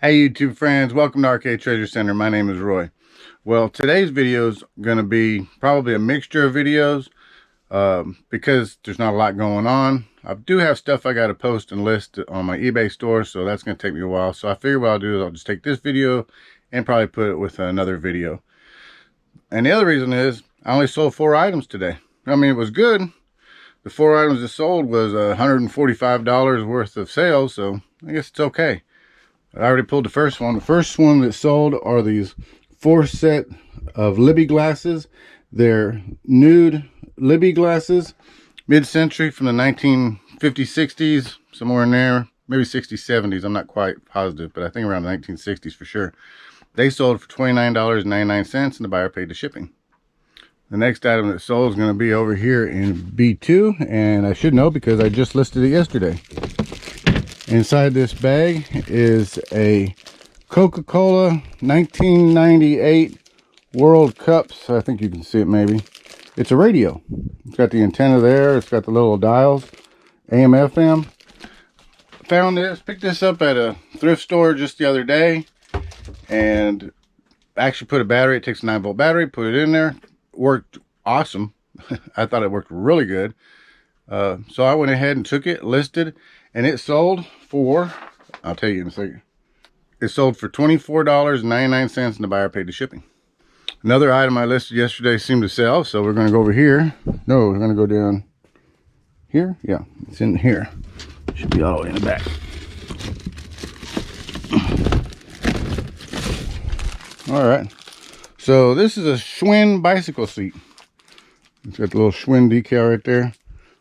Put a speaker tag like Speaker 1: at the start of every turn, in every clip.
Speaker 1: Hey YouTube friends, welcome to Arcade Treasure Center. My name is Roy. Well, today's video is going to be probably a mixture of videos because there's not a lot going on. I do have stuff I got to post and list on my eBay store, so that's going to take me a while. So I figure what I'll do is I'll just take this video and probably put it with another video. And the other reason is I only sold 4 items today. I mean, it was good. The 4 items that sold was $145 worth of sales, so I guess it's okay. I already pulled the first one. The first one that sold are these 4 set of Libby glasses. They're nude Libby glasses, mid-century, from the 1950s, 60s, somewhere in there, maybe 60s, 70s. I'm not quite positive, but I think around the 1960s for sure. They sold for $29.99, and the buyer paid the shipping. The next item that sold is going to be over here in B2, and I should know because I just listed it yesterday. Inside this bag is a Coca-Cola 1998 World Cups. I think you can see it maybe. It's a radio. It's got the antenna there. It's got the little dials, AM, FM. Found this, picked this up at a thrift store just the other day. And actually put a battery. It takes a 9-volt battery, put it in there. Worked awesome. I thought it worked really good. So I went ahead and took it, listed, and it sold for, I'll tell you in a second. It sold for $24.99, and the buyer paid the shipping. Another item I listed yesterday seemed to sell, so we're going to go over here. No, we're going to go down here. Yeah, it's in here. Should be all the way in the back. All right. So this is a Schwinn bicycle seat. It's got the little Schwinn decal right there. It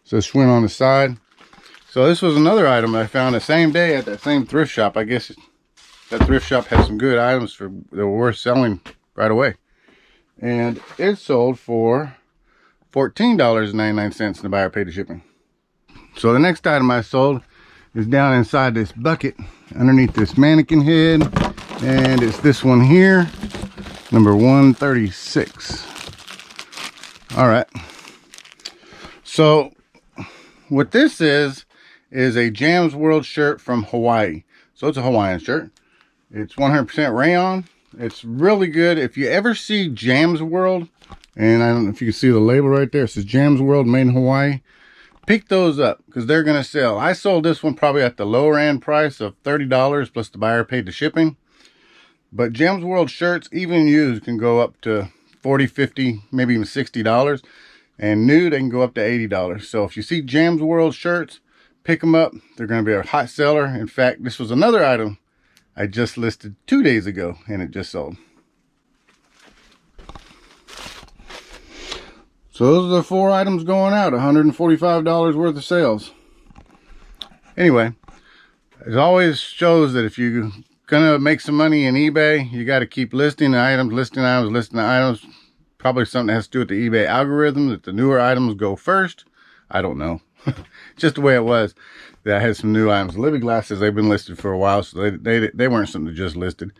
Speaker 1: says Schwinn on the side. So this was another item I found the same day at that same thrift shop. I guess that thrift shop had some good items that were worth selling right away. And it sold for $14.99, and the buyer paid the shipping. So the next item I sold is down inside this bucket underneath this mannequin head. And it's this one here, number 136. All right. So what this is a Jams World shirt from Hawaii. So it's a Hawaiian shirt. It's 100% rayon. It's really good. If you ever see Jams World, and I don't know if you can see the label right there, it says Jams World made in Hawaii. Pick those up because they're going to sell. I sold this one probably at the lower end price of $30 plus the buyer paid the shipping. But Jams World shirts, even used, can go up to $40, $50, maybe even $60. And new, they can go up to $80. So if you see Jams World shirts, pick them up. They're going to be a hot seller. In fact, this was another item I just listed 2 days ago, and it just sold. So those are the 4 items going out, $145 worth of sales. Anyway, it always shows that if you're gonna make some money in eBay, you got to keep listing items, listing items. Probably something that has to do with the eBay algorithm, that the newer items go first. I don't know. Just the way it was. I had some new items. Libby glasses, they've been listed for a while, so they weren't something that just listed.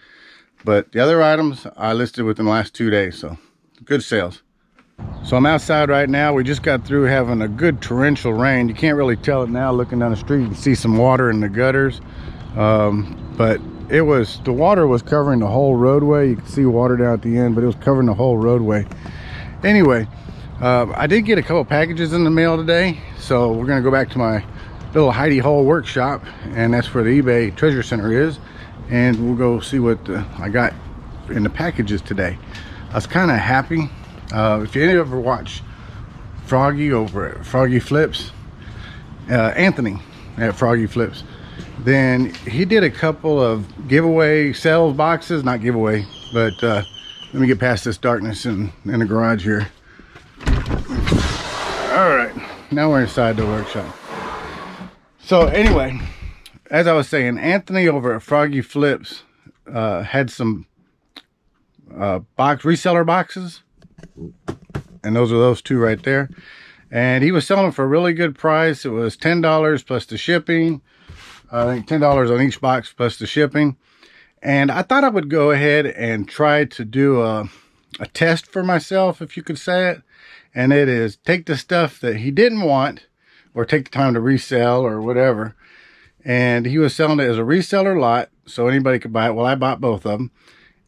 Speaker 1: But the other items I listed within the last 2 days, so good sales. So I'm outside right now. We just got through having a good torrential rain. You can't really tell it now looking down the street. You can see some water in the gutters. But the water was covering the whole roadway. You can see water down at the end, but it was covering the whole roadway. Anyway, I did get a couple packages in the mail today, so we're gonna go back to my little hidey hole workshop, and that's where the eBay Treasure Center is, and we'll go see what I got in the packages today. I was kind of happy. If you ever watch Froggy over at Froggy Flips, Anthony at Froggy Flips, then he did a couple of giveaway sales boxes, not giveaway, but let me get past this darkness in the garage here. All right, now we're inside the workshop. So anyway, as I was saying, Anthony over at Froggy Flips had some reseller boxes, and those are those 2 right there. And he was selling them for a really good price. It was $10 plus the shipping. I think $10 on each box plus the shipping. And I thought I would go ahead and try to do a test for myself, if you could say it. And it is take the stuff that he didn't want, or take the time to resell or whatever, and he was selling it as a reseller lot, so anybody could buy it. Well, I bought both of them.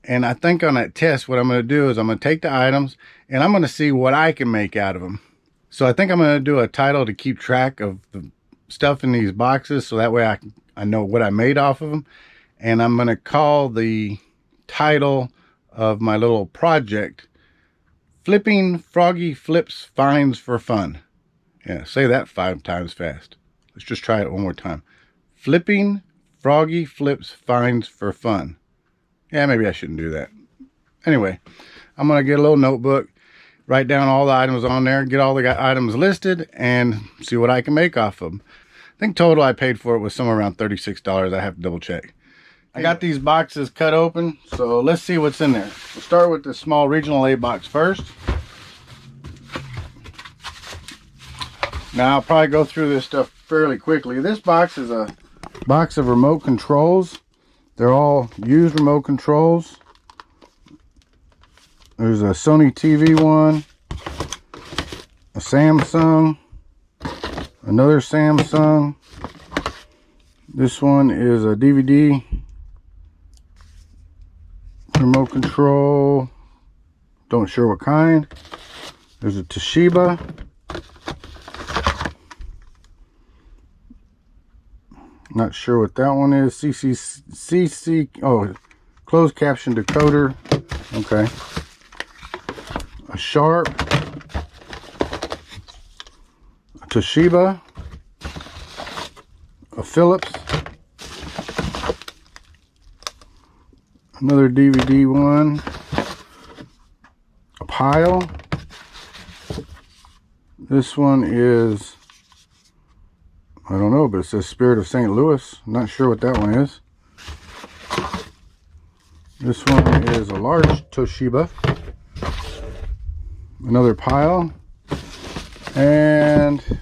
Speaker 1: And I think on that test, what I'm going to do is I'm going to take the items and I'm going to see what I can make out of them. So I think I'm going to do a title to keep track of the stuff in these boxes, so that way I know what I made off of them. And I'm going to call the title of my little project Flipping Froggy Flips Finds for Fun. Yeah, say that 5 times fast. Let's just try it one more time. Flipping Froggy Flips Finds for Fun. Yeah, maybe I shouldn't do that. Anyway, I'm going to get a little notebook, write down all the items on there, get all the items listed, and see what I can make off of them. I think total I paid for it was somewhere around $36. I have to double check. I got these boxes cut open, so let's see what's in there. We'll start with the small regional A box first. Now I'll probably go through this stuff fairly quickly. This box is a box of remote controls. They're all used remote controls. There's a Sony TV one, a Samsung, another Samsung. This one is a DVD remote control. Don't sure what kind. There's a Toshiba. Not sure what that one is. CC, oh, closed caption decoder. Okay. A Sharp. A Toshiba. A Philips. Another DVD one. A Pile. This one is, I don't know, but it says Spirit of St. Louis. I'm not sure what that one is. This one is a large Toshiba. Another Pile. And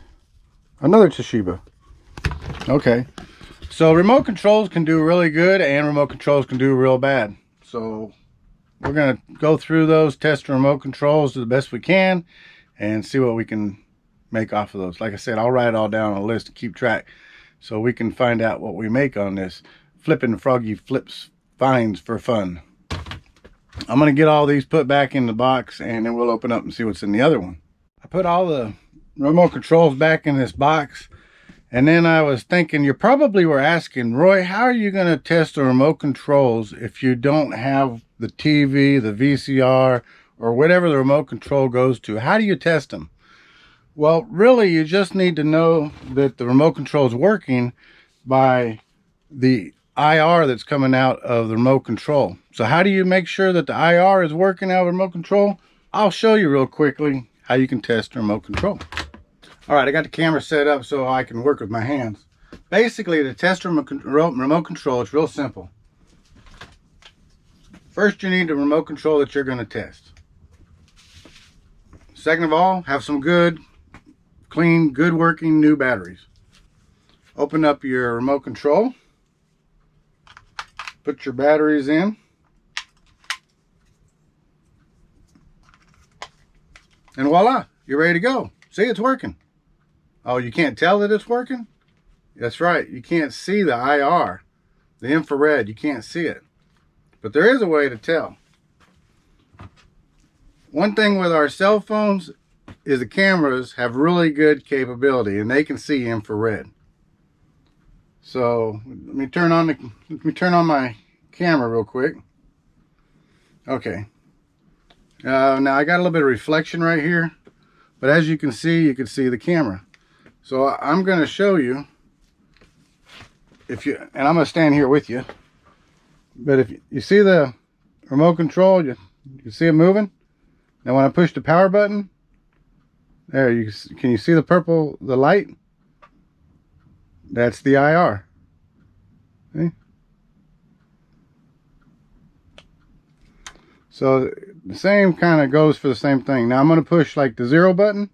Speaker 1: another Toshiba. Okay. So remote controls can do really good and remote controls can do real bad. So we're going to go through those, test remote controls to the best we can, and see what we can make off of those. Like I said, I'll write it all down on a list to keep track so we can find out what we make on this Flipping Froggy Flips Finds for Fun. I'm going to get all these put back in the box, and then we'll open up and see what's in the other one. I put all the remote controls back in this box, and then I was thinking, you probably were asking, Roy, how are you going to test the remote controls if you don't have the TV, the VCR, or whatever the remote control goes to? How do you test them? Well, really, you just need to know that the remote control is working by the IR that's coming out of the remote control. So how do you make sure that the IR is working out of the remote control? I'll show you real quickly how you can test the remote control. All right, I got the camera set up so I can work with my hands. Basically, to test remote control, it's real simple. First, you need the remote control that you're going to test. Second of all, have some good, clean, good working new batteries. Open up your remote control. Put your batteries in. And voila, you're ready to go. See, it's working. Oh, you can't tell that it's working? That's right, you can't see the IR, the infrared, you can't see it. But there is a way to tell. One thing with our cell phones is the cameras have really good capability and they can see infrared. So let me turn on my camera real quick. Okay. Now I got a little bit of reflection right here, but as you can see the camera. So I'm going to show you, and I'm going to stand here with you. But if you see the remote control, you see it moving. Now when I push the power button, there, can you see the purple, the light? That's the IR. See? So the same kind of goes for the same thing. Now I'm going to push like the 0 button.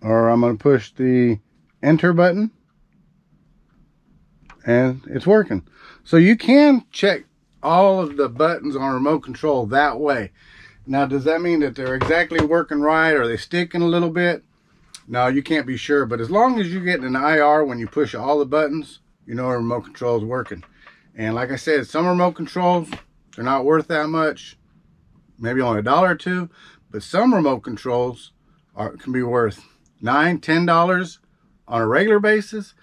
Speaker 1: Or I'm going to push the enter button. And it's working. So you can check all of the buttons on remote control that way. Now, does that mean that they're exactly working right? Or are they sticking a little bit? No, you can't be sure, but as long as you get an IR when you push all the buttons, you know a remote control is working. And like I said, some remote controls, they're not worth that much, maybe only $1 or $2, but some remote controls can be worth $9, $10 on a regular basis.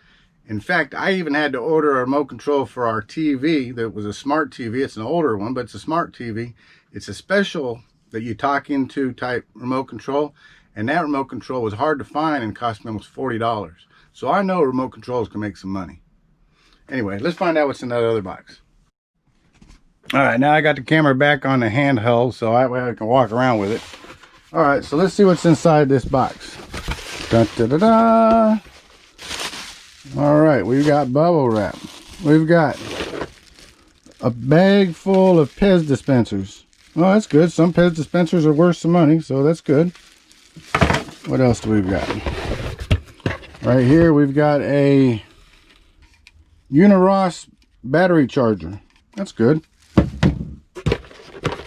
Speaker 1: In fact, I even had to order a remote control for our TV that was a smart TV. It's an older one, but it's a smart TV. It's a special that you talk into type remote control, and that remote control was hard to find and cost me almost $40. So I know remote controls can make some money. Anyway, let's find out what's in that other box. All right, now I got the camera back on the handheld, so that way I can walk around with it. All right, so let's see what's inside this box. Dun, da, da, da. All right, we've got bubble wrap. We've got a bag full of Pez dispensers. Oh, that's good. Some Pez dispensers are worth some money, so that's good. What else do we've got? Right here, we've got a Uniross battery charger. That's good.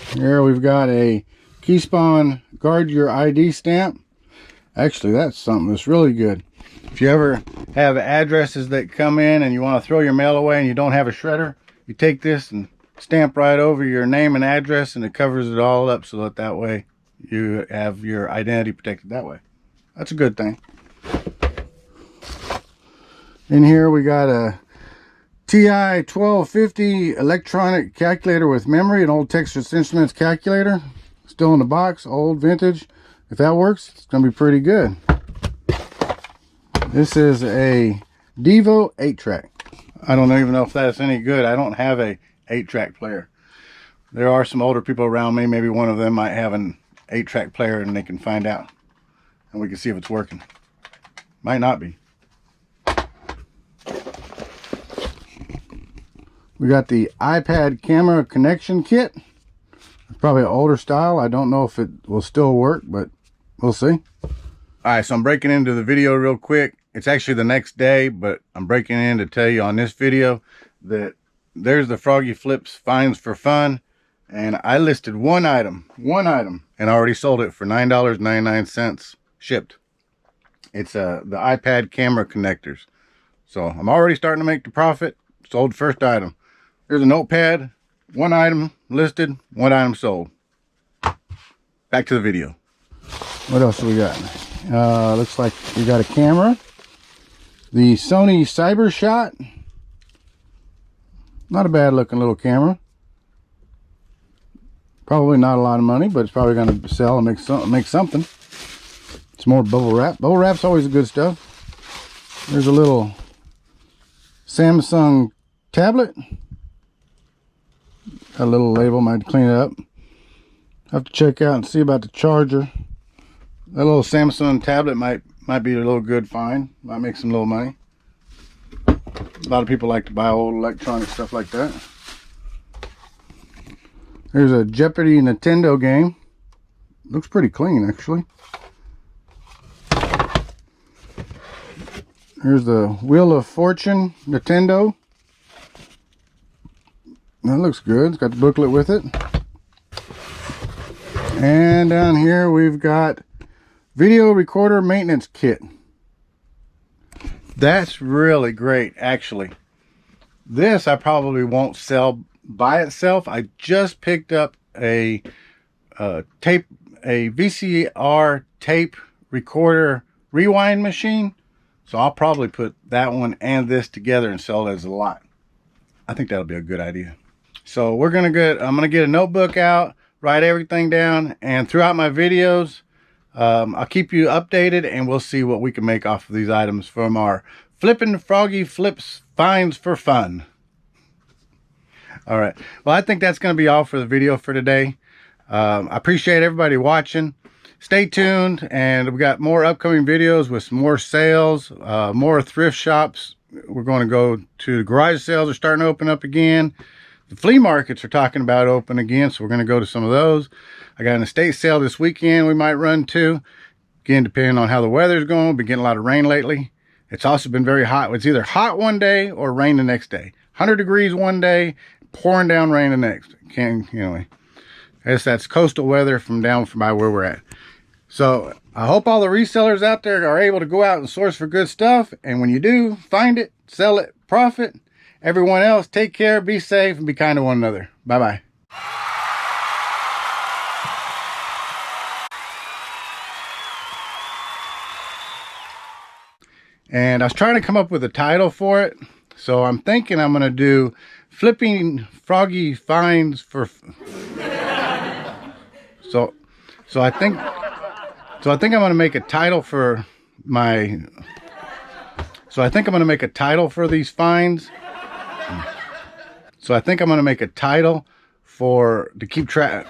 Speaker 1: Here we've got a Keyspawn Guard Your ID stamp. Actually, that's something that's really good. If you ever have addresses that come in and you want to throw your mail away and you don't have a shredder, you take this and stamp right over your name and address, and it covers it all up so that way you have your identity protected that way. That's a good thing. In here we got a TI 1250 electronic calculator with memory, an old Texas Instruments calculator. Still in the box, old vintage. If that works, it's going to be pretty good. This is a Devo 8-track. I don't even know if that's any good. I don't have a 8-track player. There are some older people around me. Maybe one of them might have an 8-track player and they can find out. And we can see if it's working. Might not be. We got the iPad camera connection kit. It's probably an older style. I don't know if it will still work, but we'll see. Alright, so I'm breaking into the video real quick. It's actually the next day, but I'm breaking in to tell you on this video that there's the Froggy Flips Finds for Fun. And I listed one item, and I already sold it for $9.99 shipped. It's the iPad camera connectors. So I'm already starting to make the profit. Sold the first item. Here's a notepad. One item listed, one item sold. Back to the video. What else do we got? Looks like we got a camera. The Sony CyberShot. Not a bad looking little camera. Probably not a lot of money, but it's probably going to sell and make something. It's more bubble wrap. Bubble wrap's always good stuff. There's a little Samsung tablet. Got a little label, might clean it up. Have to check out and see about the charger. That little Samsung tablet might be a little good find. Might make some little money. A lot of people like to buy old electronic stuff like that. There's a Jeopardy Nintendo game. Looks pretty clean, actually. Here's the Wheel of Fortune Nintendo. That looks good. It's got the booklet with it. And down here we've got Video Recorder Maintenance Kit. That's really great, actually. This I probably won't sell by itself. I just picked up a VCR tape recorder rewind machine. So I'll probably put that one and this together and sell it as a lot. I think that'll be a good idea. So I'm gonna get a notebook out, write everything down, and throughout my videos, I'll keep you updated, and we'll see what we can make off of these items from our Flippin' Froggy Flips Finds for Fun. All right. Well, I think that's going to be all for the video for today. I appreciate everybody watching. Stay tuned, and we got more upcoming videos with some more sales, more thrift shops. We're going to go to the garage sales are starting to open up again. The flea markets are talking about open again, so we're going to go to some of those. I got an estate sale this weekend we might run to. Again, depending on how the weather's going. We've been getting a lot of rain lately. It's also been very hot. It's either hot one day or rain the next day. 100 degrees one day, pouring down rain the next. Can't, you know, I guess that's coastal weather from down from by where we're at. So I hope all the resellers out there are able to go out and source for good stuff. And when you do, find it, sell it, profit. Everyone else, take care, be safe, and be kind to one another. Bye-bye. And I was trying to come up with a title for it. So I'm thinking I'm going to do Flipping Froggy Finds for... So I think I'm going to make a title for my... So I think I'm going to make a title for these finds. So I think I'm going to make a title to keep track...